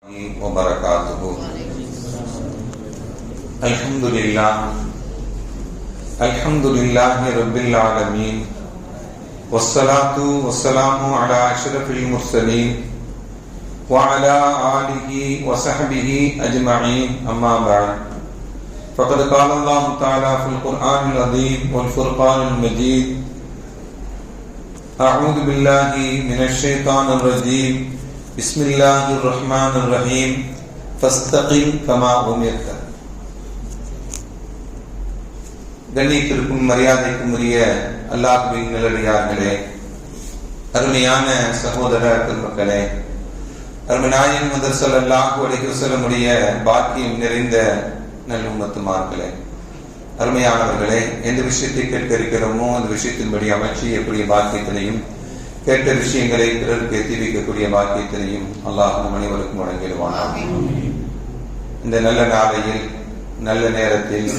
وبركاته. الحمد لله رب العالمين والصلاة والسلام على أشرف المرسلين وعلى آله وصحبه أجمعين أما بعد فقد قال الله تعالى في القرآن العظيم والفرقان المجيد أعوذ بالله من الشيطان الرجيم بسم الله الرحمن الرحيم فاستقم كما أمرت. கண்ணியத்திற்கும் மரியாதைக்கும் உரிய அல்லாஹ்வின் நல்லடியார்களே, அருமையான சகோதர பெருமக்களே, அருமை நாயகம் முஹம்மது ஸல்லல்லாஹு அலைஹி வஸல்லம் உடைய பாக்கியம் நிறைந்த நல்லும்மத்துமார்களே, அருமையானவர்களே, எந்த விஷயத்தை கேட்க இருக்கிறோமோ அந்த விஷயத்தின்படி அமைச்சு எக்கூடிய பாக்கியத்தினையும் கேட்ட விஷயங்களை பிறருக்கு எத்தி வைக்கக்கூடிய பாக்கியத்தினையும் அல்லாஹ் நம் அனைவருக்கும் வழங்கிடுவானாக. இந்த நல்ல நாளையில் நல்ல நேரத்தில்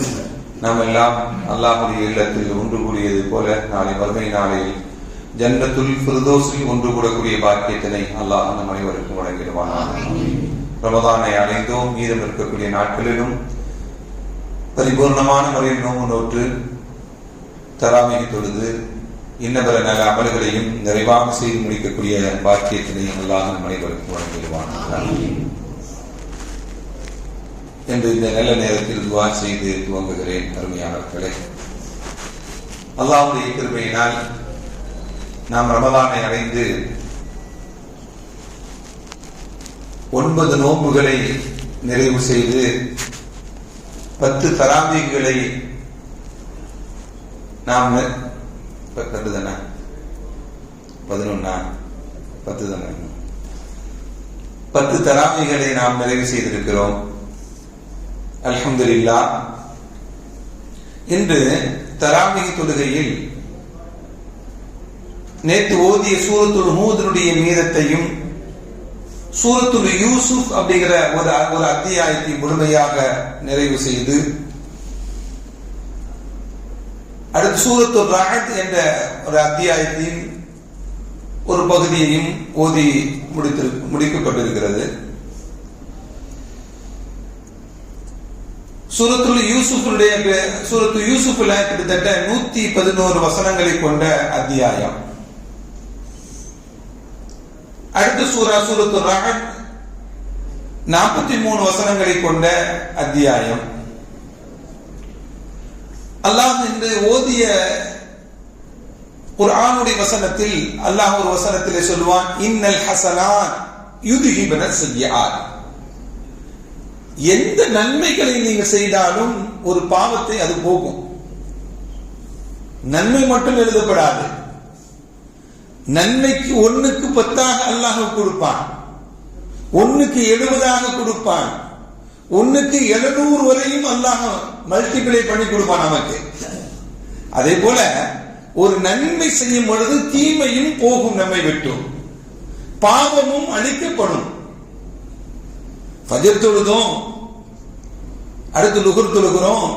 நாம் எல்லாம் அல்லாஹ்வுடைய இல்லத்தில் ஒன்று கூடியது போல நாளை வறுமை நாளையில் ஜன்னத்துல் ஃபிர்தௌஸில் ஒன்று கூடக்கூடிய பாக்கியத்தினை அல்லாஹ் நம் அனைவருக்கும் வழங்கிடுவானாக. ரமதானை அடைந்தோம், மீதம் இருக்கக்கூடிய நாட்களிலும் பரிபூர்ணமான முறையில் நோம்பு நோற்று தராவீஹ் தொழுது இன்னபிற நல்ல அமல்களையும் நிறைவாக செய்து முடிக்கக்கூடிய பாக்கியத்தினை அல்லாஹ் நம் அனைவருக்கும் வழங்கிடுவானாக என்று இந்த நல்ல நேரத்தில் துஆ செய்து துவங்குகிறேன். அருமையானவர்களே, அல்லாஹ்வுடைய கிருபையினால் நாம் ரமலானை அடைந்து 9 நோன்புகளை நிறைவு செய்து 10 தராவீஹ்களை நாம் 10 தானே 11 10 தானே 10 தராவீஹ்களை நாம் நிறைவு செய்திருக்கிறோம். அல்ஹம்துலில்லாஹ். இன்று தராவீஹ் தொழுகையில் நேற்று ஓதிய சூரத்துல் ஹூதுடைய மீதத்தையும் சூரத்துல் யூசுப் அப்படிங்கிற ஒரு அத்தியாயத்தை முழுமையாக நிறைவு செய்து அடுத்து சூரத்துல் ரஅத் என்ற ஒரு அத்தியாயத்தின் ஒரு பகுதியையும் ஓதி முடிக்கப்பட்டிருக்கிறது. சூரத்துல் யூசுஃப்ல கிட்டத்தட்ட 111 வசனங்களை கொண்ட அத்தியாயம். அடுத்த சூரத்துல் ரஅத் 43 வசனங்களை கொண்ட அத்தியாயம். அல்லாஹ் இந்த ஓதிய குர்ஆனுடைய வசனத்தில் அல்லாஹ் ஒரு வசனத்திலே சொல்வான், இன்னல் ஹஸனாத் யுத்ஹிபுன ஸய்யிஆத். எந்த நன்மைகளை நீங்க செய்தாலும் ஒரு பாவத்தை அது போகும். நன்மை மட்டும் எழுதப்படாது, நன்மைக்கு 1க்கு 10 அல்லாஹ் கொடுப்பான், 1க்கு 70 கொடுப்பான், 1க்கு 700 வரையும் அல்லாஹ் மல்டிப்ளை பண்ணி கொடுப்பான் நமக்கு. அதே போல ஒரு நன்மை செய்யும் பொழுது தீமையும் போகும், நம்மை விட்டு பாவமும் அழிக்கப்படும். ஃபஜ்ர் தொழுதோம், அடுத்து லுஹர் தொழுகிறோம்.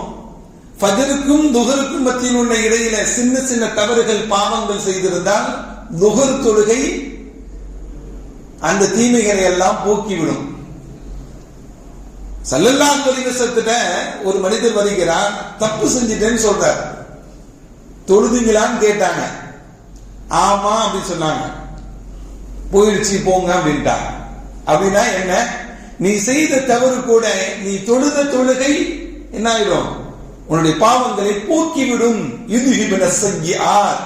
ஃபஜ்ருக்கும் லுஹருக்கும் மத்தியில் உள்ள இடையில சின்ன சின்ன தவறுகள் பாவங்கள் செய்திருந்தால் லுஹர் தொழுகை அந்த தீமைகளை எல்லாம் போக்கிவிடும். ஸல்லல்லாஹு அலைஹி வஸல்லம் ஒரு மனிதர் வருகிறார், தப்பு செஞ்சிட்டேன்னு சொல்றார். தொழுதுங்களான்னு கேட்டாங்க. ஆமா அப்படின்னு சொன்னாங்க. போயிடுச்சு போங்க அப்படின்ட்டாங்க. அப்படின்னா என்ன? நீ செய்த தவறு கூட நீ தொழுத தொழுகை என்ன ஆயிடும்? உன்னுடைய பாவங்களை போக்கிவிடும். யுத்ஹிபுன ஸய்யிஆத்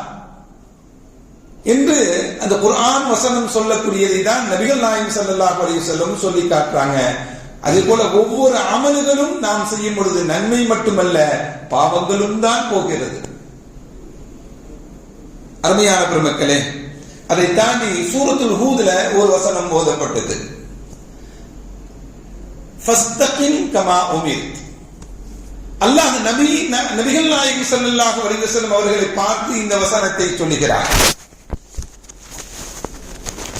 என்று அந்த குர்ஆன் வசனம் சொல்லக்கூடியதை தான் நபிகள் நாயகம் ஸல்லல்லாஹு அலைஹி வஸல்லம் சொல்லி காட்டுறாங்க. அதே போல ஒவ்வொரு அமல்களும் நாம் செய்யும் பொழுது நன்மை மட்டுமல்ல பாவங்களும் தான் போகிறது. அருமையான பெருமக்களே, அதை தாண்டி சூரத்துல் ஹூதுல ஒரு வசனம் ஓதப்பட்டது, ஃபஸ்தகிம் கமா உமிர்த். அல்லாஹ் நபிகள் நாயகம் ஸல்லல்லாஹு அலைஹி வஸல்லம் அவர்களை பார்த்து இந்த வசனத்தை சொல்லுகிறார்.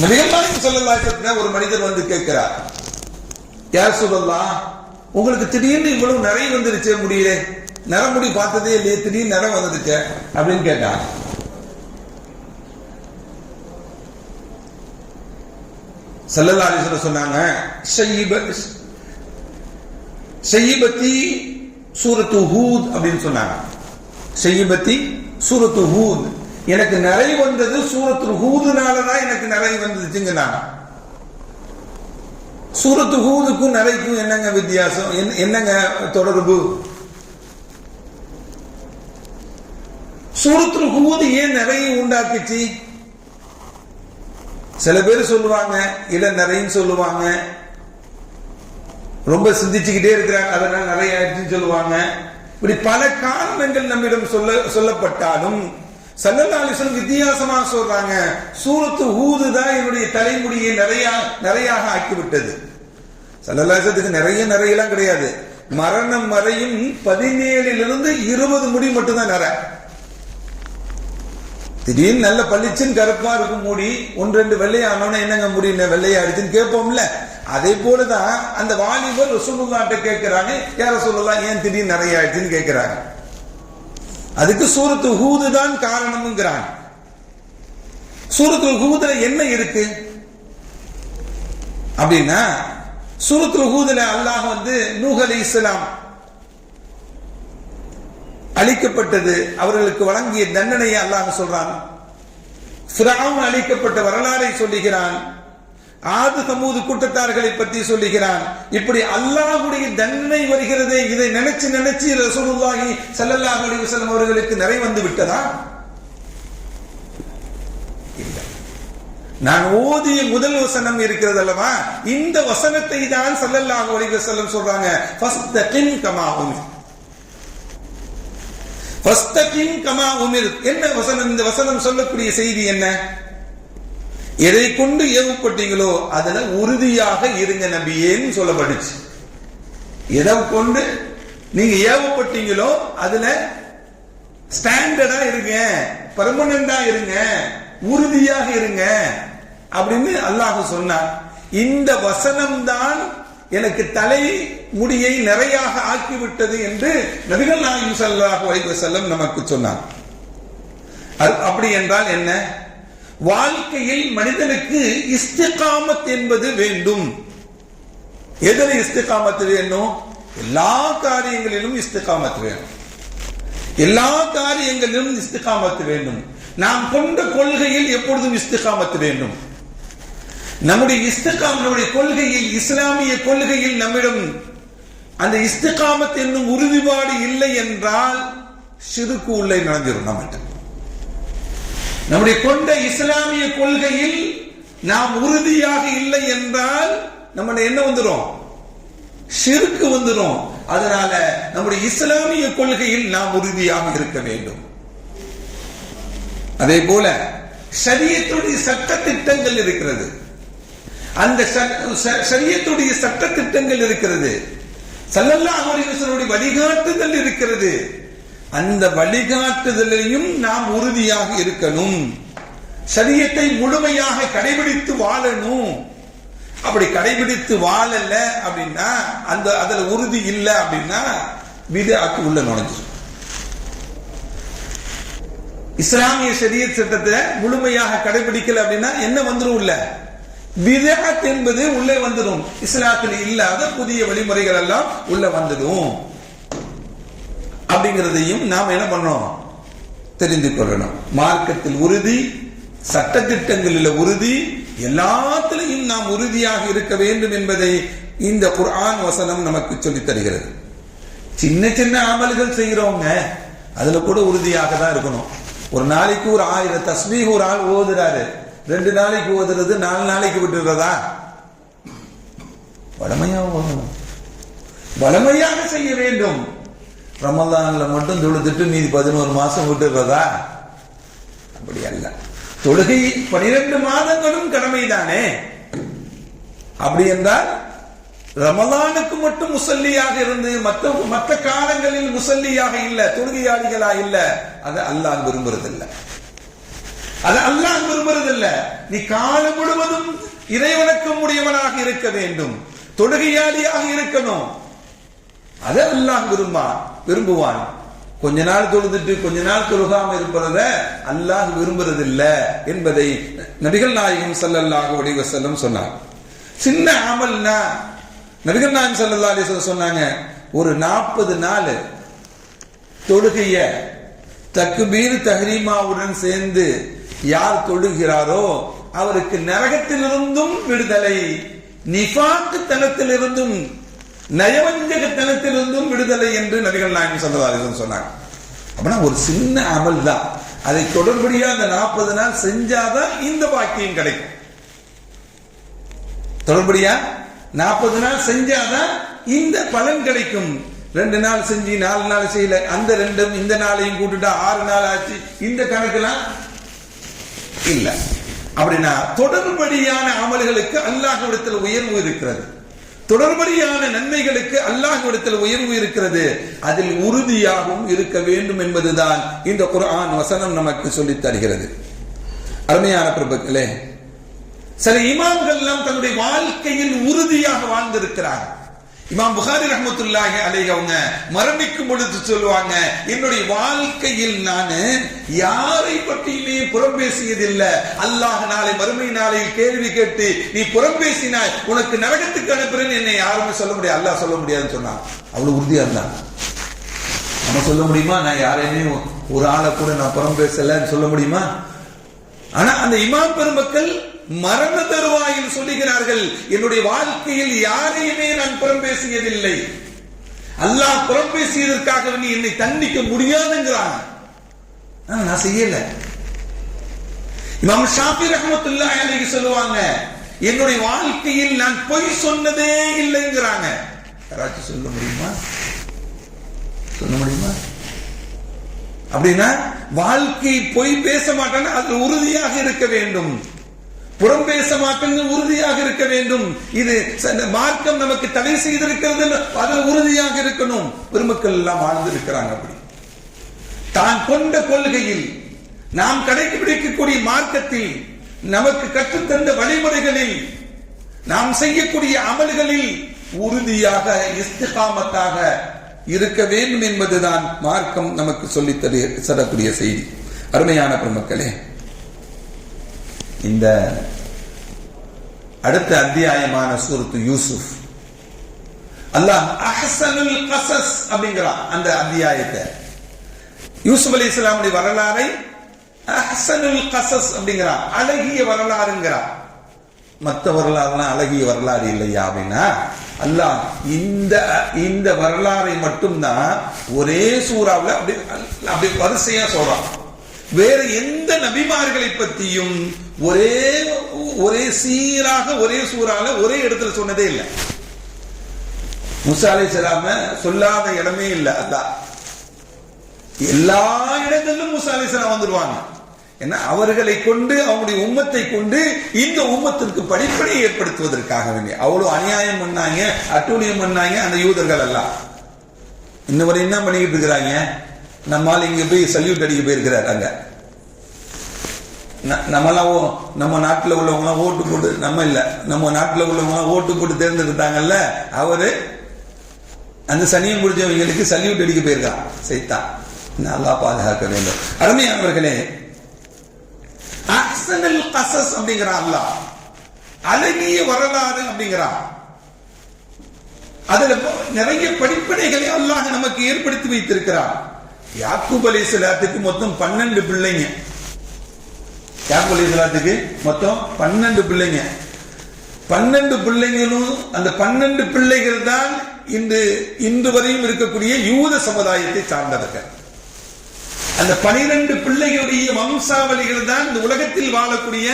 நபிகள் நாயகம் ஸல்லல்லாஹு அலைஹி வஸல்லம் ஒரு மனிதர் வந்து கேட்கிறார், யா ரசூலல்லாஹ், உங்களுக்கு திடீர்னு இவ்வளவு நிறைய வந்துருச்சு, முடியல நரமுடி பார்த்ததே இல்லையே, திடீர்னு நிறம் வந்துருச்சு அப்படின்னு கேட்டார். ஸல்லல்லாஹு அலைஹி வஸல்லம் சொன்னாங்க, ஷைபத்தி சூரத்து ஹூத் அப்படின்னு சொன்னாங்க. ஷைபத்தி சூரத்து ஹூத், எனக்கு நிறை வந்தது சூரத்து ஹூதுனாலதான் எனக்கு நிறை வந்துச்சுங்கன்னாங்க. சூரத்து ஹூதுக்கும் நிறைக்கும் என்னங்க வித்தியாசம், என்னங்க தொடர்பு? சூரத்து ஹூது ஏன் நிறைய உண்டாக்குச்சு? சில பேர் சொல்லுவாங்க இல்ல நிறைய சொல்லுவாங்க, ரொம்ப சிந்திச்சுக்கிட்டே இருக்கிறாங்க அதனால நிறைய ஆயிடுச்சுன்னு சொல்லுவாங்க. இப்படி பல காரணங்கள் நம்மிடம் சொல்லப்பட்டாலும் ஸல்லல்லாஹு அலைஹி வஸல்லம் வித்தியாசமா சொல்றாங்க, சூரத்து ஹூது தான் என்னுடைய தலைமுடியை நிறையாக ஆக்கிவிட்டது. ஸல்லல்லாஹு அலைஹி வஸல்லம் நிறையலாம் கிடையாது, மரணம் வரையும் 17 20 முடி மட்டும்தான் நிறை. திடீர்னு நல்ல பளிச்சுன்னு கருப்பா இருக்கும் முடி, 1-2 வெள்ளையானோன்னு என்னங்க முடி வெள்ளையாடுச்சுன்னு கேட்போம்ல. அதே போலதான் அந்த வாலிபர் ரசூலுல்லாஹ்ட்ட கேட்கிறாங்க, யா ரசூலுல்லாஹ் ஏன் திடீர்னு நிறைய ஆயிடுச்சுன்னு கேட்கிறாங்க. அதுக்கு சூரத்து ஹூது தான் காரணம்ங்கிறாங்க. சூரத்து ஹூதுல என்ன இருக்கு அப்படின்னா, சூரத்து ஹூதுல அல்லாஹ் நூஹ் அலைஹிஸ்ஸலாம் அளிக்கப்பட்டது அவர்களுக்கு வழங்கிய தண்டனையை அல்லாஹ் சொல்றான். ஃபிரௌன் அளிக்கப்பட்ட வரலாறை சொல்லுகிறான். ஆது சமூது கூட்டத்தார்களை பற்றி சொல்லுகிறான். இப்படி அல்லாஹ்வுடைய தண்டனை வருகிறதே, இதை நினைச்சு ரசூலுல்லாஹி ஸல்லல்லாஹு அலைஹி வஸல்லம் அவர்களுக்கு நிறை வந்து விட்டதா? இல்ல. நான் ஓதிய முதல் வசனம் இருக்கிறது அல்லவா, இந்த வசனத்தை தான் ஸல்லல்லாஹு அலைஹி வஸல்லம் சொல்றாங்க, ஃபஸ்தகிம் கமா உமிர். ஃபஸ்தகிம் கமா உமிர் என்ன வசனம்? இந்த வசனம் சொல்லக்கூடிய செய்தி என்ன? எதை கொண்டு ஏவப்பட்டீங்களோ அதுல உறுதியாக இருங்க நபியேன்னு சொல்லப்பட்டுச்சு. எதை கொண்டு நீங்க ஏவப்பட்டீங்களோ அதுல ஸ்டாண்டர்டா இருங்க, பெர்மனண்டா இருங்க, உறுதியாக இருங்க அப்படின்னு அல்லாஹ் சொன்னார். இந்த வசனம் தான் எனக்கு தலை முடியை நிறையாக ஆக்கிவிட்டது என்று நபிகள் நாயகம் ஸல்லல்லாஹு அலைஹி வஸல்லம் நமக்கு சொன்னார். அப்படி என்றால் என்ன? வாழ்க்கையில் மனிதனுக்கு இஸ்திகாமத் என்பது வேண்டும். எதில் இஸ்திகாமத் வேணும்? எல்லா காரியங்களிலும் இஸ்திகாமத் வேணும். எல்லா காரியங்களிலும் இஸ்திகாமத் வேண்டும். நாம் கொண்ட கொள்கையில் எப்பொழுதும் இஸ்திகாமத் வேண்டும். நம்முடைய கொள்கையில், இஸ்லாமிய கொள்கையில் நம்மிடம் அந்த இஸ்திகாமத் என்னும் உறுதிப்பாடு இல்லை என்றால் ஷிர்க் உள்ளே நுழைஞ்சிரும். நம்முடைய கொண்ட இஸ்லாமிய கொள்கையில் நாம் உறுதியாக இல்லை என்றால் நம்ம என்ன வந்துரும்? ஷிர்க் வந்துரும். அதனால நம்முடைய இஸ்லாமிய கொள்கையில் நாம் உறுதியாக இருக்க வேண்டும். அதே போல ஷரியத்துடைய சட்ட திட்டங்கள் இருக்கிறது. அந்த ஷரியத்துடைய சட்ட திட்டங்கள் இருக்கிறது. ஸல்லல்லாஹு அலைஹி வஸல்லம் வழிகாட்டுதல் இருக்கிறது. அந்த வழிகாட்டுதலையும் நாம் உறுதியாக இருக்கணும். ஷரியத்தை முழுமையாக கடைபிடித்து வாழணும். அப்படி கடைபிடித்து வாழல அப்படின்னா, அதுல உறுதி இல்லை அப்படின்னா பித்அத் உள்ள நுழைஞ்சிடும். இஸ்லாமிய ஷரியத் சட்டத்தை முழுமையாக கடைபிடிக்கல அப்படின்னா என்ன வந்துடும்? உள்ள பித்அத் என்பது உள்ளே வந்துடும். இஸ்லாத்தில் இல்லாத புதிய வழிமுறைகள் எல்லாம் உள்ள வந்துடும். அப்படிங்கிறதையும் நாம் என்ன பண்ணணும்? தெரிந்து கொள்ளணும். மார்க்கத்தில் உறுதி, சட்ட திட்டங்களில் உறுதி, எல்லாத்திலையும் நாம் உறுதியாக இருக்க வேண்டும் என்பதை இந்த குர்ஆன் வசனம் நமக்கு சொல்லித் தருகிறது. சின்ன சின்ன அமல்கள் செய்கிறோங்க, அதுல கூட உறுதியாக தான் இருக்கணும். ஒரு நாளைக்கு ஒரு 1000 தஸ்பீஹ் ஒரு ஆள் ஓதுறாரு, 2 நாளைக்கு ஓதுறது 4 நாளைக்கு விட்டுறதா? வளமையாக செய்ய வேண்டும். ரமலான்ல மட்டும் தொழுதுட்டு மீதி 11 மாசம் விட்டுறதா? அப்படி அல்ல. தொழுகை 12 மாதங்களும் கடமைதானே. அப்படி என்றால் ரமலானுக்கு மட்டும் முசல்லியாக இருந்து மற்ற காலங்களில் முசல்லியாக இல்ல, தொழுகையாளிகளா இல்ல, அதை அல்லாஹ் விரும்புறதில்லை. அது அல்லாஹ் விரும்புறதில்லை. நீ காலம் முழுவதும் இறைவணக்கம் உடையவனாக இருக்க வேண்டும், தொழுகையாளியாக இருக்கணும். அதை அல்லாஹ் விரும்புவான். கொஞ்ச நாள் தொழுதுட்டு கொஞ்ச நாள் தொழுகாம இருப்பத அல்லாஹ் விரும்புறதில்லை என்பதை நபிகள் நாயகம் ஸல்லல்லாஹு அலைஹி வஸல்லம் சொன்னார். சின்ன அமல்னா நபிகள் நாயகம் ஸல்லல்லாஹு அலைஹி வஸல்லம் சொன்னாங்க, ஒரு 40 நாள் தொழுகைய தக்பீர் தஹ்ரீமாவுடன் சேர்ந்து யார் தொழுகிறாரோ அவருக்கு நரகத்திலிருந்தும் விடுதலை, நிஃபாக் தனத்திலிருந்தும் நயவஞ்சகத்தனத்திலிருந்தும் விடுதலை என்று நபிகள் நாயகம் ஸல்லல்லாஹு அலைஹி வஸல்லம் சொன்னாங்க. அப்படின்னா ஒரு சின்ன அமல் தான், அதை தொடர்படியா அந்த 40 நாள் செஞ்சாதான் இந்த பாக்கியம் கிடைக்கும். தொடர்படியா 40 நாள் செஞ்சாதான் இந்த பலன் கிடைக்கும். 2 நாள் செஞ்சு 4 நாள் செய்யல, அந்த 2 இந்த நாளையும் கூட்டுட்டா 6 நாள் ஆச்சு, இந்த கணக்கெல்லாம் இல்ல. அப்படின்னா தொடர்படியான அமல்களுக்கு அல்லாஹ்விடத்தில் உயர்வு இருக்கிறது, தொடர்படியான நன்மைகளுக்கு அல்லாஹ்விடத்தில் உயர்வு இருக்கிறது. அதில் உறுதியாகவும் இருக்க வேண்டும் என்பதுதான் இந்த குர்ஆன் வசனம் நமக்கு சொல்லித் தருகிறது. அருமையான பிரபுக்களே, சில இமாம்கள் எல்லாம் தன்னுடைய வாழ்க்கையில் உறுதியாக வாழ்ந்திருக்கிறார். இமாம் புகாரி ரஹ்மத்துல்லாஹி அலைஹி அவங்க மரணிக்கும் பொழுது சொல்லுவாங்க, என்னுடைய வாழ்க்கையில் நான் யாரை பற்றியுமே புறம் பேசியதில்லை. அல்லாஹ் நாளை மறுமை நாளையில் கேள்வி கேட்டு நீ புறம் பேசினாய், உனக்கு நரகத்துக்கு அனுப்புறேன்னு என்னை யாருமே சொல்ல முடியாது, அல்லாஹ் சொல்ல முடியாதுன்னு சொன்னான். அவ்வளவு உறுதியா இருந்தான். நம்ம சொல்ல முடியுமா? நான் யாரையுமே ஒரு ஆளை கூட நான் புறம் பேசலன்னு சொல்ல முடியுமா? ஆனா அந்த இமாம் பெருமக்கள் மரண தருவாயில் சொல்லுகிறார்கள், என்னுடைய வாழ்க்கையில் யாரையுமே நான் புறம் பேசியதில்லை, அல்லாஹ் புறம் பேசியதற்காக நீ என்னை தண்டிக்க முடியாதுங்கிறான், நான் செய்யல. இமாம் ஷாஃபி ரஹ்மத்துல்லாஹி அலைஹி சொல்லுவாங்க, என்னுடைய வாழ்க்கையில் நான் பொய் சொன்னதே இல்லைங்கிறாங்க. யாராச்சும் சொல்ல முடியுமா? சொல்ல முடியுமா? அப்படின்னா வாழ்க்கை பொய் பேச மாட்டேன்னா அது உறுதியாக இருக்க வேண்டும், புறம் பேச மாட்டேன்னு உறுதியாக இருக்க வேண்டும். இது மார்க்கம் நமக்கு தடை செய்திருக்கிறது, அதில் உறுதியாக இருக்கணும். பெருமக்கள் எல்லாம் வாழ்ந்திருக்கிறாங்க. அப்படி தான் கொண்ட கொள்கையில், நாம் கடைபிடிக்கக்கூடிய மார்க்கத்தில், நமக்கு கற்றுத்தந்த வழிமுறைகளில், நாம் செய்யக்கூடிய அமல்களில் உறுதியாக இஸ்திகாமத்தாக இருக்க வேண்டும் என்பதுதான் மார்க்கம் நமக்கு சொல்லித் தரக்கூடிய செய்தி. அருமையான பெருமக்களே, இந்த அடுத்த அத்தியாயமான சூரத்து யூசுப், அல்லாஹ் அஹ்ஸனுல் கஸஸ் அப்படிங்கிறான். அந்த அத்தியாயத்தை யூசுப் அலைஹிஸ்ஸலாமுடைய வரலாறை அஹ்ஸனுல் கஸஸ் அப்படிங்கிறான், அழகிய வரலாறுங்கிறான். மற்ற வரலாறுலாம் அழகிய வரலாறு இல்லையா அப்படின்னா, அல்லாஹ் இந்த வரலாறை மட்டும்தான் ஒரே சூறாவில் அப்படி வரிசையா சொல்றான். வேற எந்த நபிமார்களை பற்றியும் ஒரே சீராக ஒரே சூறால ஒரே இடத்துல சொன்னதே இல்லை. மூசா அலைஹிஸ்ஸலாம் சொல்லாத இடமே இல்லை. அல்லாஹ் எல்லா இடங்களிலும் மூசா அலைஹிஸ்ஸலாம் வந்துடுவாங்க. ஏன்னா அவர்களை கொண்டு, அவங்களுடைய உம்மத்தை கொண்டு இந்த உம்மத்திற்கு படிப்பனை ஏற்படுத்துவதற்காக வேண்டிய அவ்வளவு அநியாயம் பண்ணாங்க, அட்டூழியம் பண்ணாங்க அந்த யூதர்கள் எல்லாம். இன்னவரை என்ன பண்ணிக்கிட்டு இருக்கிறாங்க? நம்மால் இங்க போய் சல்யூட் அடிக்க போயிருக்கிறார். அங்க நம்மளாம் நம்ம நாட்டில் உள்ளவங்களாம் ஓட்டு போட்டு, நம்ம இல்ல, நம்ம நாட்டில் உள்ளவங்களாம் ஓட்டு போட்டு தேர்ந்தெடுத்தாங்கல்ல, அவரு அந்த சனியம் முடிஞ்சவங்களுக்கு சல்யூட் அடிக்க போயிருக்கான். சைத்தான் நல்லா பாதுகாக்க வேண்டும். அருமையானவர்களே, அஹ்ஸனுல் கஸஸ் அப்படிங்கிறான் அல்லாஹ், அழகிய வரலாறு அப்படிங்கிறான். அதுல நிறைய படிப்பனைகளை அல்லாஹ் நமக்கு ஏற்படுத்தி வைத்திருக்கிறான். யாக்கூப் அலைஹிஸ்ஸலாத்துக்கு மொத்தம் 12 பிள்ளைங்க. யாக்கூப் அலைஹிஸ்ஸலாத்துக்கு மொத்தம் 12 பிள்ளைங்க. 12 பிள்ளைங்களும் அந்த 12 பிள்ளைகள் தான் இன்று வரையும் இருக்கக்கூடிய யூத சமுதாயத்தை சார்ந்தவர்கள். அந்த 12 பிள்ளைகளுடைய வம்சாவளிகள் தான் இந்த உலகத்தில் வாழக்கூடிய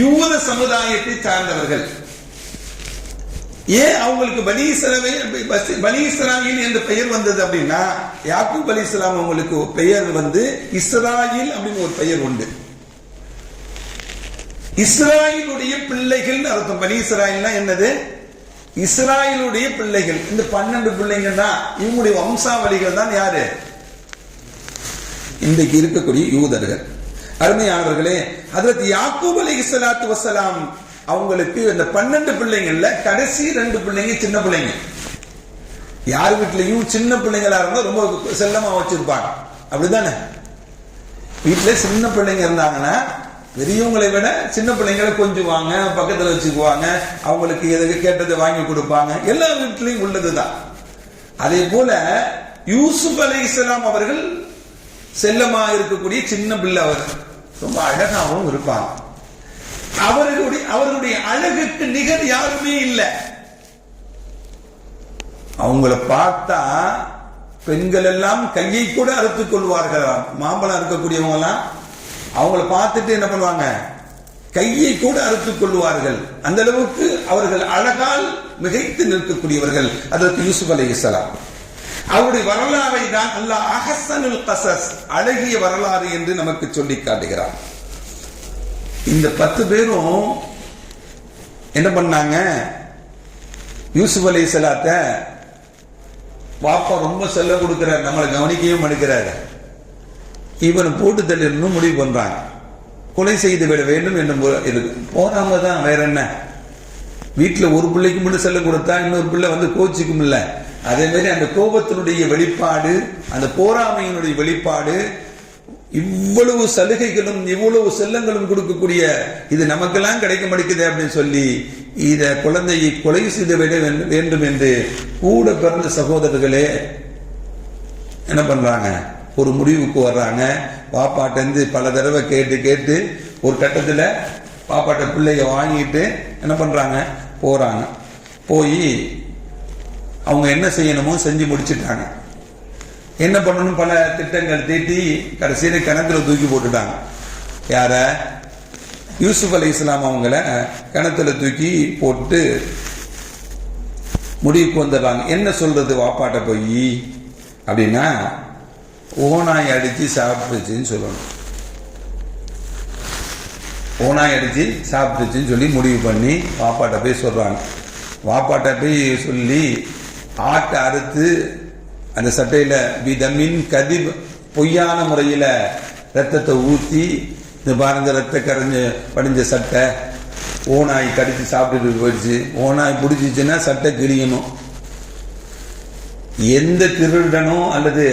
யூத சமுதாயத்தை சார்ந்தவர்கள். ஏன் அவங்களுக்கு பனி இஸ்ராயீல் என்ற பெயர் வந்தது அப்படின்னா, யாக்கூப் அலைஹிஸ்ஸலாம் அவங்களுக்கு பெயர் இஸ்ராயீல் அப்படின்னு ஒரு பெயர் உண்டு. இஸ்ராயீலுடைய பிள்ளைகள் அர்த்தம். பனி இஸ்ராயீல்னா என்னது? இஸ்ராயீலுடைய பிள்ளைகள். இந்த 12 பிள்ளைங்க தான், இவங்களுடைய வம்சாவளிகள் தான் யாரு? இன்றைக்கு இருக்கக்கூடிய யூதர்கள். அருமையானவர்களே, ஹஜ்ரத் யாக்கூப் அலைஹிஸ்ஸலாத்து வஸ்ஸலாம் அவங்களுக்கு இந்த 12 பிள்ளைங்கள்ல கடைசி 2 பிள்ளைங்க சின்ன பிள்ளைங்க. யார் வீட்லயும் சின்ன பிள்ளைங்களா இருந்தா ரொம்ப செல்லமா வச்சிருப்பாங்க, அப்படிதானே? வீட்டுல சின்ன பிள்ளைங்க இருந்தாங்கன்னா பெரியவங்களை விட சின்ன பிள்ளைங்களை கொஞ்சுவாங்க, பக்கத்துல வச்சுக்குவாங்க, அவங்களுக்கு எதுக்கு கேட்டதை வாங்கி கொடுப்பாங்க. எல்லா வீட்டிலையும் உள்ளதுதான். அதே போல யூசுப் அலைஹிஸ்ஸலாம் அவர்கள் செல்லமா இருக்கக்கூடிய சின்ன பிள்ளை. அவர் ரொம்ப அழகாகவும் இருப்பாங்க. அவர்களுடைய அழகுக்கு நிகர் யாருமே இல்லை. அவங்கள பார்த்தா பெண்கள் எல்லாம் கையை கூட அறுத்துக் கொள்வார்களாம். மாம்பழம் இருக்கக்கூடியவங்க எல்லாம் அவங்கள பார்த்துட்டு என்ன பண்ணுவாங்க, கையை கூட அறுத்துக் கொள்வார்கள். அந்த அளவுக்கு அவர்கள் அழகால் மிகைத்து நிற்கக்கூடியவர்கள் அதற்கு யூசுப் அலைஹிஸ்ஸலாம். அவருடைய வரலாறை தான் அல்லாஹ் அஹ்ஸனுல் கஸஸ், அழகிய வரலாறு என்று நமக்கு சொல்லி காட்டுகிறார். இந்த 10 பேரும் என்ன பண்ணாங்க, யூசுப் அலைஹிஸ்ஸலாத்தை பாப்பா ரொம்ப செல்ல கொடுக்கிறார், நம்மளை கவனிக்கவும் எடுக்கிறாரு. இவனை போட்டு தள்ளிடணும் முடிவு பண்றாங்க. கொலை செய்து விட வேண்டும் என்று போறாம தான். வேற என்ன, வீட்டுல ஒரு பிள்ளைக்கு மட்டும் செல்ல கொடுத்தா இன்னொரு பிள்ளை வந்து கோச்சிக்கும் இல்ல. அதே மாதிரி அந்த கோபத்தினுடைய வெளிப்பாடு, அந்த போராமையினுடைய வெளிப்பாடு, இவ்வளவு சலுகைகளும் இவ்வளவு செல்லங்களும் கொடுக்கக்கூடிய இது நமக்கெல்லாம் கிடைக்க மாட்டேங்குது அப்படின்னு சொல்லி இத குழந்தையை கொலை செய்து விட வேண்டும் என்று கூட பிறந்த சகோதரர்களே என்ன பண்றாங்க, ஒரு முடிவுக்கு வர்றாங்க. பாப்பாட்ட இருந்து பல தடவை கேட்டு கேட்டு ஒரு கட்டத்தில் பாப்பாட்ட பிள்ளைய வாங்கிட்டு என்ன பண்றாங்க, போறாங்க. போய் அவங்க என்ன செய்யணுமோ செஞ்சு முடிச்சுட்டாங்க. என்ன பண்ணணும் பல திட்டங்கள் தீட்டி கடைசியில் கிணத்துல தூக்கி போட்டுட்டாங்க. யார, யூசுப் அலைஹிஸ்ஸலாம் அவங்கள கிணத்துல தூக்கி போட்டு முடிவுக்கு வந்துடுறாங்க. என்ன சொல்றது வாப்பாட்ட போய் அப்படின்னா, ஓனாய் அடிச்சு சாப்பிட்டுச்சுன்னு சொல்லணும். ஓனாய் அடிச்சு சாப்பிட்டுச்சுன்னு சொல்லி முடிவு பண்ணி வாப்பாட்ட போய் சொல்றாங்க. வாப்பாட்ட போய் சொல்லி ஆட்டை அறுத்து அந்த சட்டையில விதமின் கதிப், பொய்யான முறையில ரத்தத்தை ஊத்தி, இந்த பாருங்க ரத்த கரைஞ்சு படிஞ்ச சட்டை ஓனாய் கடிச்சு சாப்பிட்டுட்டு போயிடுச்சு. ஓனாய் பிடிச்சிச்சுன்னா சட்டை கிழியணும். எந்த திருடனும் அல்லது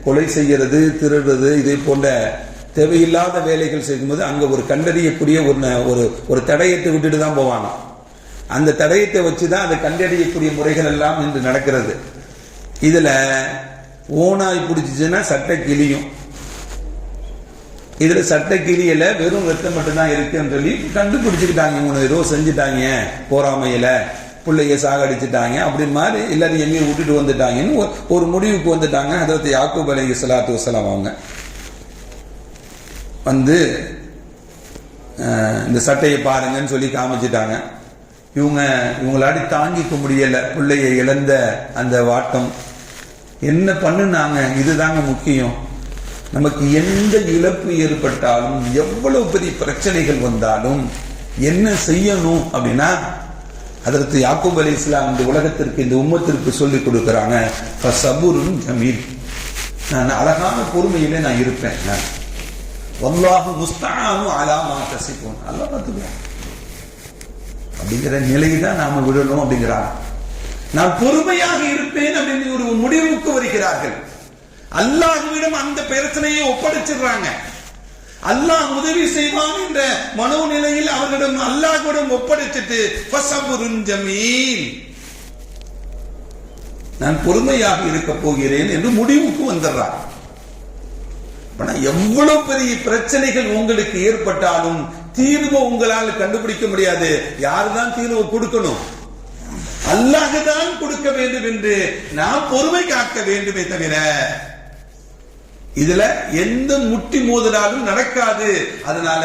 கொலை செய்யறது, திருடுறது, இதே போன்ற தேவையில்லாத வேலைகள் செய்யும்போது அங்க ஒரு கண்டறியக்கூடிய ஒரு தடயத்தை விட்டுட்டு தான் போவாங்க. அந்த தடயத்தை வச்சுதான் அதை கண்டறியக்கூடிய முறைகள் எல்லாம் இன்று நடக்கிறது. இதுல ஓனாய் பிடிச்சிச்சுன்னா சட்டை கிளியும். இதுல சட்டை கிளியல, வெறும் ரத்தம் மட்டும்தான் இருக்குன்னு சொல்லி கண்டுபிடிச்சுக்கிட்டாங்க. இவங்க ஏதோ செஞ்சுட்டாங்க, போராமையில பிள்ளைய சாகடிச்சுட்டாங்க அப்படின்னு மாதிரி எல்லாரும் எங்கேயும் விட்டுட்டு வந்துட்டாங்கன்னு ஒரு முடிவுக்கு வந்துட்டாங்க. ஹஜ்ரத் யாக்கூப் அலைஹிஸ்ஸலாத்து வஸ்ஸலாம் அவங்க வந்து இந்த சட்டையை பாருங்கன்னு சொல்லி காமிச்சிட்டாங்க. இவங்களாடி தாங்கிக்க முடியல பிள்ளையை இழந்த அந்த வாட்டம். என்ன பண்ணுனாங்க, இதுதாங்க முக்கியம். நமக்கு எந்த இழப்பு ஏற்பட்டாலும், எவ்வளவு பெரிய பிரச்சனைகள் வந்தாலும் என்ன செய்யணும் அப்படின்னா, ஹஜ்ரத் யாக்கூப் அலைஹிஸ்ஸலாம் இந்த உலகத்திற்கு, இந்த உம்மத்திற்கு சொல்லிக் கொடுக்கிறாங்க, ஃபஸபுருன் ஜமீல், நான் அழகான பொறுமையிலே நான் இருப்பேன். வல்லாஹு முஸ்தஆனு அலா மா தஸிஃபூன், அல்லாஹ் பார்த்துக்குவான் அப்படிங்கிற நிலையை தான் நாம விடணும் அப்படிங்கிறாங்க. நான் பொறுமையாக இருப்பேன் அப்படின்னு ஒரு முடிவுக்கு வருகிறார்கள். அல்லாஹ்விடம் அந்த பிரச்சனையை ஒப்படைச்சிடுறாங்க. அல்லாஹ் உதவி செய்வான் என்ற மனோநிலையில் அவர்களிடம் அல்லாஹ்விடம் ஒப்படைச்சிட்டு ஃபஸபுருன் ஜமீல், நான் பொறுமையாக இருக்க போகிறேன் என்று முடிவுக்கு வந்துடுறார். எவ்வளவு பெரிய பிரச்சனைகள் உங்களுக்கு ஏற்பட்டாலும் தீர்வு உங்களால் கண்டுபிடிக்க முடியாது. யாருதான் தீர்வு கொடுக்கணும்? அல்லாஹ் தான் கொடுக்க வேண்டும் என்று நாம் பொறுமை காக்க வேண்டுமே தவிர இதுல எந்த முட்டி மோதலாலும் நடக்காது. அதனால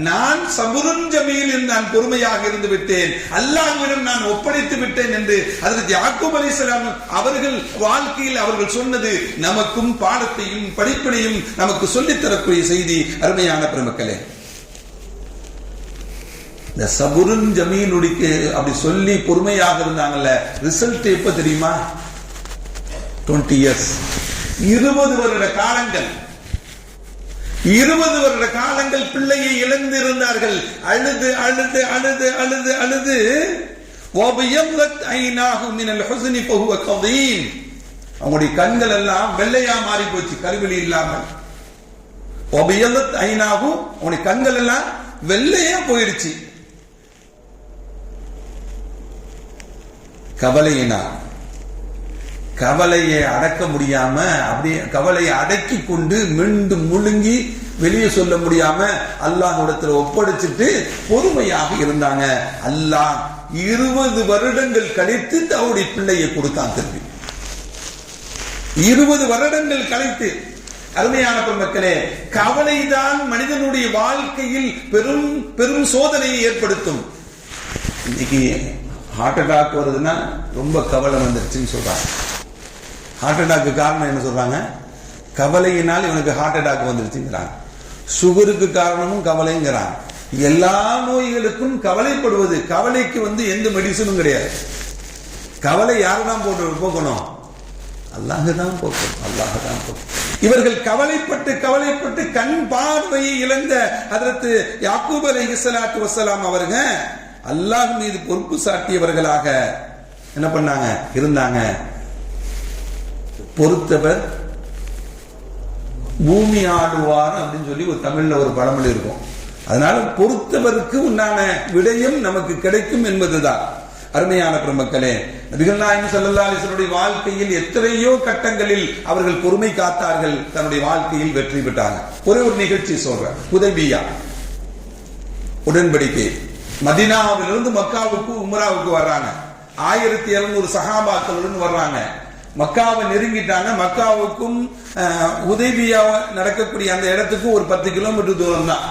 நான் சபுருன் ஜமீல், நான் பொறுமையாக இருந்து விட்டேன், அல்லாஹ்விடம் நான் ஒப்படைத்து விட்டேன் என்று ஹஜ்ரத் யாக்கூப் அலைஹிஸ்ஸலாம் அவர்கள் வாழ்க்கையில் அவர்கள் சொன்னது நமக்கும் பாடத்தையும் படிப்பினையும் நமக்கு சொல்லித் தரக்கூடிய செய்தி. அருமையான பெருமக்களே, இந்த சபுருன் ஜமீலுக்கு அப்படி சொல்லி பொறுமையாக இருந்தாங்கல்ல, ரிசல்ட் எப்ப தெரியுமா? 20 years, 20 வருட காலங்கள், 20 வருட காலங்கள் பிள்ளையை இழந்து இருந்தார்கள். அழுது அழுது அழுது அழுது அழுது அவங்களுடைய கண்கள் எல்லாம் வெள்ளையா மாறி போச்சு, கருவிழி இல்லாமல். அவங்களுடைய கண்கள் எல்லாம் வெள்ளையா போயிடுச்சு. கவலையினால் கவலையை அடக்க முடியாம அப்படியே கவலையை அடக்கி கொண்டு மீண்டும் முழுங்கி வெளியே சொல்ல முடியாம அல்லாஹ்விடத்தில் ஒப்படைச்சிட்டு பொறுமையாக இருந்தாங்க. அல்லாஹ் 20 வருடங்கள் கழித்து அவருடைய பிள்ளையை கொடுத்தான். திரும்பி 20 வருடங்கள் கழித்து. அருமையான மக்களே, கவலைதான் மனிதனுடைய வாழ்க்கையில் பெரும் பெரும் சோதனையை ஏற்படுத்தும். இன்னைக்கு ஹார்ட் அட்டாக் வருதுன்னா ரொம்ப கவலை வந்துருச்சுன்னு சொல்றாங்க. ஹார்ட் அட்டாக்கு காரணம் என்ன சொல்றாங்க? கவலையினால் இவனுக்கு ஹார்ட் அட்டாக் வந்துருச்சுங்கிறாங்க. சுகருக்கு காரணமும் கவலைங்கிறாங்க. எல்லா நோய்களுக்கும் கவலைப்படுவது. கவலைக்கு எந்த மெடிசனும் கிடையாது. கவலை யாருதான் போக்கணும்? அல்லாஹ் தான் போக்கணும். அல்லாஹ் தான் போக்கணும். இவர்கள் கவலைப்பட்டு கவலைப்பட்டு கண் பார்வையை இழந்த ஹஜ்ரத் யாக்கூப் அலைஹிஸ்ஸலாத்து வஸ்ஸலாம் அவர்கள் அல்லாஹ் மீது பொறுப்பு சாட்டியவர்களாக என்ன பண்ணாங்க? இருந்தாங்க. பொறுத்தவர் பூமி ஆடுவார் அப்படின்னு சொல்லி ஒரு தமிழ்ல ஒரு பழமொழி இருக்கும். அதனால பொறுத்தவருக்கு உண்டான விடயம் நமக்கு கிடைக்கும் என்பதுதான். அருமையான பெருமக்களே, நபிகள் நாயகம் ஸல்லல்லாஹு அலைஹி வஸல்லம் வாழ்க்கையில் எத்தனையோ கட்டங்களில் அவர்கள் பொறுமை காத்தார்கள். தன்னுடைய வாழ்க்கையில் வெற்றி பெற்றாங்க. ஒரே ஒரு நிகழ்ச்சி சொல்றேன். ஹுதைபியா உடன்படிக்கை. மதீனாவிலிருந்து மக்காவுக்கு உம்ராவுக்கு வர்றாங்க. 1200 சஹாபாக்களுடன் வர்றாங்க. மக்காவை நெருங்கிட்டாங்க. மக்காவுக்கும் ஹுதைபியா நடக்கக்கூடிய அந்த இடத்துக்கும் ஒரு 10 கிலோமீட்டர் தூரம் தான்.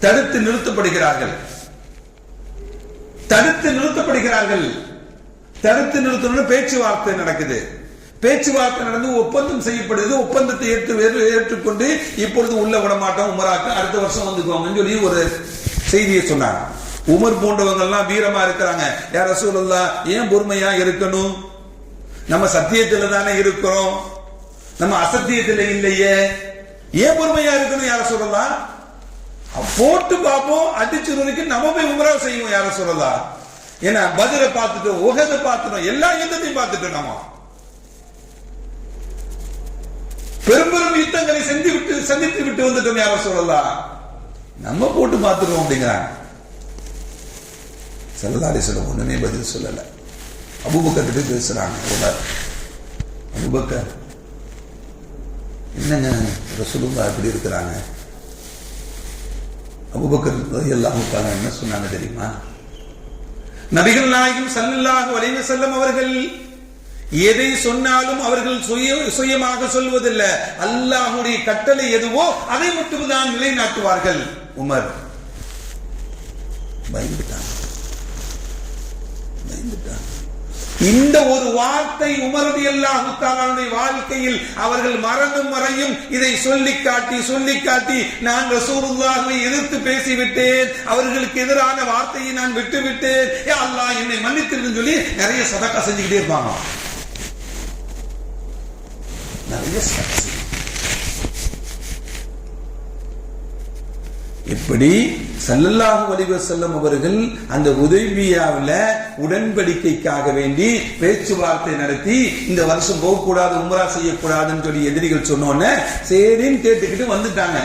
தடுத்து நிறுத்தப்படுகிறார்கள். தடுத்து நிறுத்தணும். பேச்சுவார்த்தை நடக்குது. பேச்சுவார்த்தை நடந்து ஒப்பந்தம் செய்யப்படுது. ஒப்பந்தத்தை ஏற்றுக்கொண்டு இப்பொழுது உள்ள விட மாட்டோம், உமராக்கு அடுத்த வருஷம் வந்துக்குவாங்கன்னு சொல்லி ஒரு செய்தியை சொன்னாங்க. உமர் போன்றவங்க எல்லாம் வீரமா இருக்கிறாங்க. யா ரசூலுல்லாஹ், ஏன் பொறுமையா இருக்கணும்? நம்ம சத்தியத்துல தானே இருக்கிறோம், நம்ம அசத்தியத்துல இல்லையே, ஏன் பொறுமையா இருக்கணும்? யா ரசூலுல்லாஹ், போட்டு பார்ப்போம், அடிச்சு வரைக்கும் நம்ம போய் உம்ரா செய்வோம். யா ரசூலுல்லாஹ், ஏன்னா பத்ரை பார்த்துட்டோம், உஹதை பார்த்துட்டோம், எல்லா யுத்தத்தையும் பார்த்துட்டோம். நம்ம பெரும் பெரும் யுத்தங்களை சந்தித்து விட்டு வந்துட்டோம். யா ரசூலுல்லாஹ், நம்ம போட்டு பார்த்துருவோம் அப்படிங்கிறாங்க. ஸல்லல்லாஹு அலைஹி வஸல்லம் ஒண்ணுமே பதில் சொல்லல. அபூபக்கர் கிட்ட பேசுறாங்க. அபூபக்கர், என்னங்க ரசூலுல்லாஹ் எப்படி இருக்கிறாங்க? அபூபக்கர் ரலியல்லாஹு தஆலா என்ன சொன்னாங்க தெரியுமா? நபிகள் நாயகம் ஸல்லல்லாஹு அலைஹி வஸல்லம் அவர்கள் எதை சொன்னாலும் அவர்கள் சுயமாக சொல்வதில்லை. அல்லாஹ்வுடைய கட்டளை எதுவோ அதை மட்டும் தான் நிலைநாட்டுவார்கள். உமர் பயந்துட்டாங்க. இந்த ஒரு வார்த்தை உமர் ரலியல்லாஹு தஆலாவுடைய வாழ்க்கையில் அவர்கள் மறந்தும் மறையும் இதை சொல்லி காட்டி நான் ரசூலுல்லாஹ்வை எதிர்த்து பேசிவிட்டேன், அவர்களுக்கு எதிரான வார்த்தையை நான் விட்டுவிட்டேன், யா அல்லாஹ் என்னை மன்னித்திருன்னு சொல்லி நிறைய சதகா செஞ்சுக்கிட்டே இருப்பாங்க. நிறைய சதகா. இப்படி ஸல்லல்லாஹு அலைஹி வஸல்லம் அவர்கள் அந்த ஹுதைபியாவில் உடன்படிக்கைக்காக வேண்டி பேச்சுவார்த்தை நடத்தி இந்த வருஷம் போகக்கூடாது, உம்ரா செய்யக்கூடாதுன்னு சொல்லி எதிரிகள் சொன்னோன்னே சரின்னு கேட்டுக்கிட்டு வந்துட்டாங்க.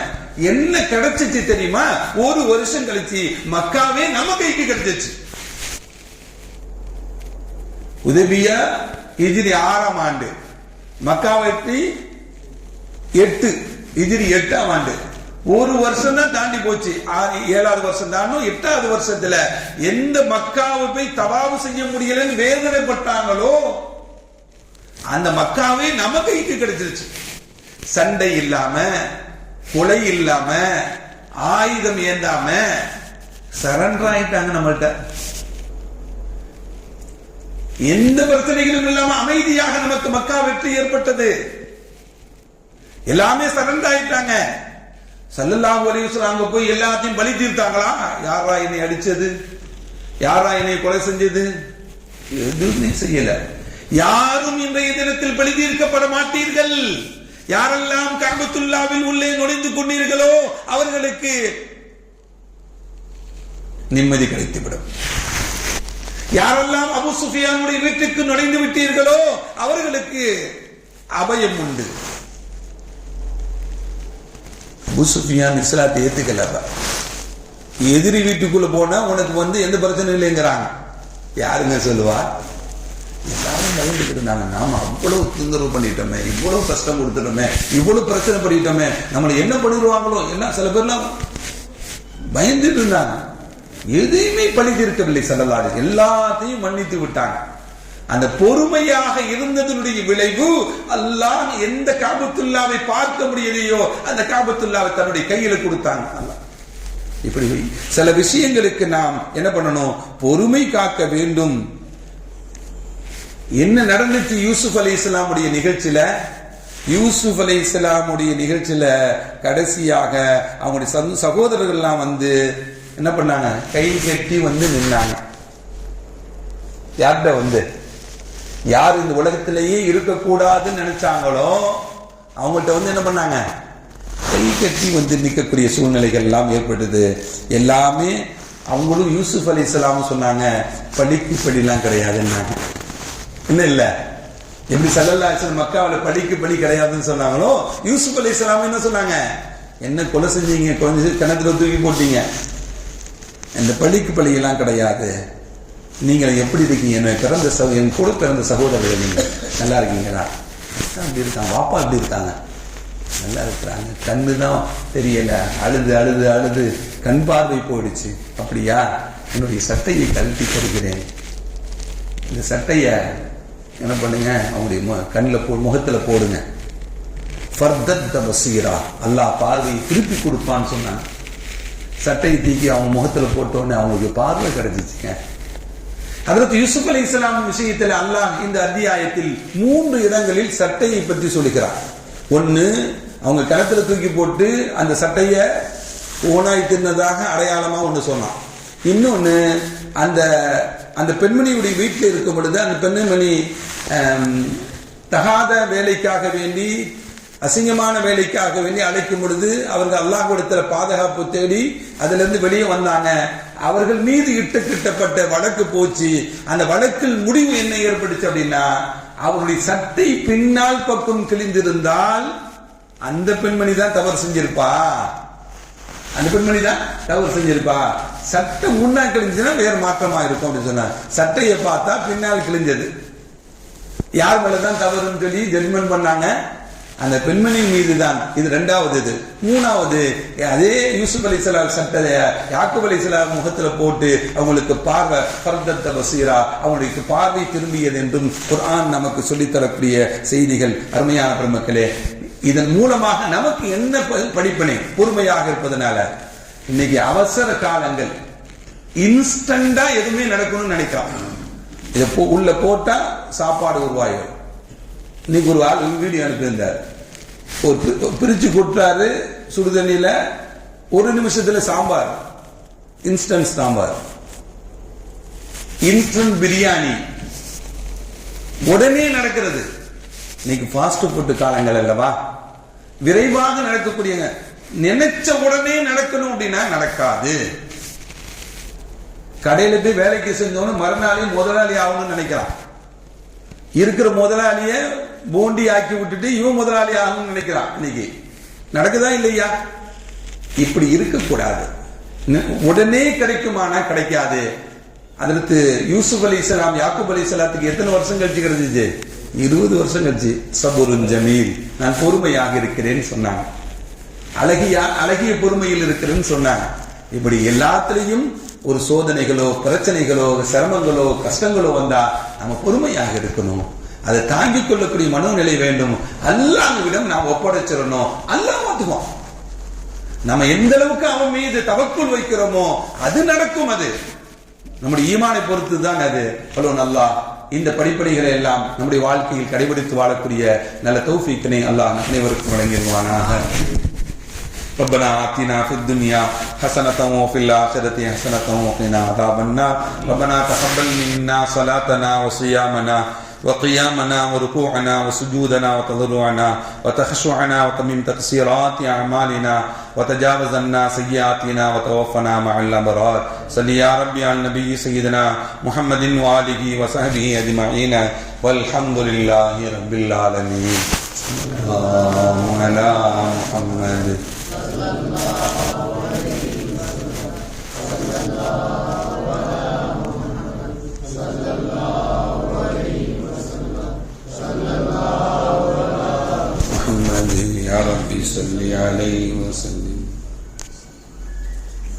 என்ன கிடைச்சிச்சு தெரியுமா? ஒரு வருஷம் கழிச்சு மக்காவே நம்ம கைக்கு கிடைச்சிச்சு. ஹுதைபியா ஹிஜ்ரி 6ஆம் ஆண்டு, மக்கா வெற்றி 8 ஹிஜ்ரி 8ஆம் ஆண்டு. ஒரு வருஷம் தான் தாண்டி போச்சு. 7வது வருஷம் தாண்டும். 8வது வருஷத்துல எந்த மக்காவை போய் தவாவு செய்ய முடியலன்னு வேதனைப்பட்டாங்களோ அந்த மக்காவே நம்ம கைக்கு கிடைச்சிருச்சு. சண்டை இல்லாம, கொலை இல்லாம, ஆயுதம் ஏந்தாம சரண்டர் ஆயிட்டாங்க நம்மள்ட்ட. எந்த பிரச்சனைகளும் இல்லாம அமைதியாக நமக்கு மக்கா வெற்றி ஏற்பட்டது. எல்லாமே சரண்டர் ஆயிட்டாங்க. ஸல்லல்லாஹு அலைஹி வஸல்லம் அங்க போய் எல்லாத்தையும் பலி தீர்த்தாங்களா? யாரா என்னை அடிச்சது, யாரா என்னை கொலை செஞ்சது? எதுவுமே செய்யல. யாரும் இன்றைய தினத்தில் பலி தீர்க்கப்பட மாட்டீர்கள். யாரெல்லாம் கஅபத்துல்லாஹ்வில் உள்ளே நுழைந்து கொண்டீர்களோ அவர்களுக்கு நிம்மதி கிடைத்துவிடும். யாரெல்லாம் அபூ சுஃபியானுடைய வீட்டுக்கு நுழைந்து விட்டீர்களோ அவர்களுக்கு அபயம் உண்டு. அபூ சுஃபியான் இஸ்லாத்தை ஏத்துக்கல. எதிரி வீட்டுக்குள்ள போனா உனக்கு எந்த பிரச்சனையும் இல்லைங்கிறாங்க. யாருங்க சொல்லுவா? எல்லாரும் பயந்துட்டு இருந்தாங்க. நாம அவ்வளவு தொந்தரவு பண்ணிட்டோமே, இவ்வளவு கஷ்டம் கொடுத்துட்டோமே, இவ்வளவு பிரச்சனை பண்ணிட்டோமே, நம்மளை என்ன பண்ணிடுவாங்களோ எல்லாம். சில பேர்லாம் பயந்துட்டு இருந்தாங்க. எதையுமே பழி தீர்க்கவில்லை ஸல்லல்லாஹு அலைஹி, எல்லாத்தையும் மன்னித்து விட்டாங்க. அந்த பொறுமையாக இருந்ததனுடைய விளைவு, அல்லாஹ் எந்த காபத்துல்லாவை பார்க்க முடியலையோ அந்த காபத்துல்லாவை தன்னுடைய கையில கொடுத்தாங்க அல்லாஹ். இப்படி சில விஷயங்களுக்கு நாம் என்ன பண்ணணும்? பொறுமை காக்க வேண்டும். என்ன நடந்துச்சு யூசுப் அலைஹிஸ்ஸலாமுடைய நிகழ்ச்சியில? யூசுப் அலைஹிஸ்ஸலாமுடைய நிகழ்ச்சியில கடைசியாக அவங்களுடைய சகோதரர்கள் எல்லாம் என்ன பண்ணாங்க? கை கட்டி நின்னாங்க. யார்கிட்ட யார் இந்த உலகத்திலேயே இருக்கக்கூடாதுன்னு நினைச்சாங்களோ அவங்கள்ட்ட என்ன பண்ணாங்க? கை கட்டி நிற்கக்கூடிய சூழ்நிலைகள் எல்லாம் ஏற்பட்டது. எல்லாமே அவங்களும் யூசுப் அலைஹிஸ்ஸலாம் சொன்னாங்க, படிக்கு படிலாம் கிடையாதுன்னாங்க. என்ன இல்ல, எப்படி ஸல்லல்லாஹு அலைஹி வஸல்லம் மக்காவில் படிக்கு படி கிடையாதுன்னு சொன்னாங்களோ, யூசுப் அலைஹிஸ்ஸலாம் என்ன சொன்னாங்க? என்ன கொலை செஞ்சீங்க, கொஞ்சம் கிணத்துல தூக்கி போட்டீங்க, இந்த பழிக்கு பழியெல்லாம் கிடையாது. நீங்கள் எப்படி இருக்கீங்க? என் கூட பிறந்த சகோதரர்கள் நீங்க நல்லா இருக்கீங்களா? அப்படி இருக்காங்க. வாப்பா எப்படி இருக்காங்க? நல்லா இருக்கிறாங்க. கண்ணு தான் தெரியல, அழுது அழுது அழுது கண் பார்வை போயிடுச்சு. அப்படியா? என்னுடைய சட்டையை கழட்டி தருகிறேன், இந்த சட்டைய என்ன பண்ணுங்க, அவங்களுடைய கண்ணில் முகத்துல போடுங்க. ஃபர்தத் பஸீரா, அல்லாஹ் பார்வையை திருப்பி கொடுப்பான்னு சொன்னாங்க. சட்டையை தூக்கி அவங்க முகத்துல போட்டோன்னு அவங்களுக்கு பார்வை கிடைச்சிச்சுங்க. ஹஜ்ரத் யூசுப் அலைஹிஸ்ஸலாம் விஷயத்தில் அல்லாஹ் இந்த அத்தியாயத்தில் 3 இடங்களில் சட்டையை பற்றி சொல்லுகிறார். ஒன்னு, அவங்க கணத்துல தூக்கி போட்டு அந்த சட்டைய ஓனாய் தின்னதாக அடையாளமா ஒன்று சொன்னான். இன்னொன்னு, அந்த பெண்மணியுடைய வீட்டில் இருக்கும் பொழுது அந்த பெண்மணி தகாத வேலைக்காக வேண்டி, அசிங்கமான வேலைக்காக வேண்டி அழைக்கும் பொழுது அவர்கள் அல்லாஹ்விடத்தில் பாதுகாப்பு தேடி அதிலிருந்து வெளியே வந்தாங்க. அவர்கள் மீது கிட்டப்பட்ட வழக்கு போச்சு. அந்த வழக்கில் முடிவு என்ன ஏற்பட்டுச்சு அப்படின்னா, அவருடைய சட்டை பின்னால் பக்கம் கிழிந்திருந்தால் அந்த பெண்மணி தான் தவறு செஞ்சிருப்பா. அந்த பெண்மணி தான் தவறு செஞ்சிருப்பா. சட்டை முன்னா கிழிஞ்சுன்னா வேற மாற்றமா இருக்கும் அப்படின்னு சொன்னா, சட்டையை பார்த்தா பின்னால் கிழிஞ்சது. யார் மேலதான் தவறுன்னு சொல்லி ஜட்மெண்ட் பண்ணாங்க, அந்த பெண்மணி மீது தான். இது 2வது. இது 3வது, அதே யூசுப் அலைஹிஸ்ஸலாம் சட்டைய யாக்கூப் அலைஹிஸ்ஸலாம் முகத்துல போட்டு அவங்களுக்கு பார்வை ஃபர்தத் பஸீரா, அவங்களுக்கு பார்வை திரும்பியது என்றும் குர்ஆன் நமக்கு சொல்லித்தரக்கூடிய செய்திகள். அருமையான பெருமக்களே, இதன் மூலமாக நமக்கு என்ன படிப்பினை? பொறுமையாக இருப்பதனால. இன்னைக்கு அவசர காலங்கள், இன்ஸ்டண்டா எதுவுமே நடக்கணும்னு நினைக்கிறான். இதை உள்ள போட்டா சாப்பாடு உருவாயும். இன்னைக்கு ஒரு ஆள் வீடியோ அனுப்பியிருந்தார், பிரிச்சு கொட்டாரு சுடுதண்ணியில, 1 நிமிஷத்துல சாம்பார், இன்ஸ்டன்ட் சாம்பார், இன்ஸ்டன்ட் பிரியாணி, உடனே நடக்கிறது. இன்னைக்கு ஃபாஸ்ட் ஃபுட் காலங்கள் அல்லவா, விரைவாக நடக்கக்கூடிய, நினைச்ச உடனே நடக்கணும் அப்படின்னா நடக்காது. கடையில போய் வேலைக்கு செஞ்சோன்னு மறுநாளே முதலாளி ஆகணும்னு நினைக்கிறான். இருக்கிற முதலாளிய போண்டி ஆக்கி விட்டுட்டு இவன் முதலாளி ஆகணும்னு நினைக்கிறான். இன்னைக்கு நடக்குதா இல்லையா? இப்படி இருக்கக்கூடாது. உடனே கிடைக்குமானா கிடைக்காது. அதற்கு யூசுப் அலைஹிஸ்ஸலாம் யாக்கூப் அலைஹிஸ்ஸலாத்துக்கு எத்தனை வருஷம் கழிச்சு கிடைச்சிச்சு? 20 வருஷம் கழிச்சு. சபுருன் ஜமீல், நான் பொறுமையாக இருக்கிறேன்னு சொன்னாங்க. அழகிய பொறுமையில் இருக்கிறேன்னு சொன்னாங்க. இப்படி எல்லாத்திலையும் ஒரு சோதனைகளோ பிரச்சனைகளோ சிரமங்களோ கஷ்டங்களோ வந்தா நம்ம பொறுமையாக இருக்கணும். அதை தாங்கிக் கொள்ளக்கூடிய மனோநிலை வேண்டும். அல்லாஹ்விடம் நாம் ஒப்படைச்சிடணும். அல்லாஹ் பார்த்துக்குவான். நம்ம எந்த அளவுக்கு அவன் மீது தவக்குல் வைக்கிறோமோ அது நடக்கும். அது நம்முடைய ஈமானை பொறுத்து தான். அது அல்லாஹ் இந்த படிப்படிகளை எல்லாம் நம்முடைய வாழ்க்கையில் கடைபிடித்து வாழக்கூடிய நல்ல தௌஃபீக்கினை அல்லாஹ் அனைவருக்கும் வழங்கிடுவானாக. ربنا آتنا في الدنيا حسنة وفي الآخرة حسنة وقنا عذاب النار. ربنا تقبل منا صلاتنا وصيامنا وقيامنا وركوعنا وسجودنا وتضرعنا وتخشعنا وتمم تقصيرات أعمالنا وتجاوز عنا سيئاتنا وتوفنا مع الأبرار. صل يا ربي على النبي سيدنا محمد وآله وصحبه أجمعين والحمد لله رب العالمين. اللهم على محمد وصحبه يا ربي صل عليه وسلم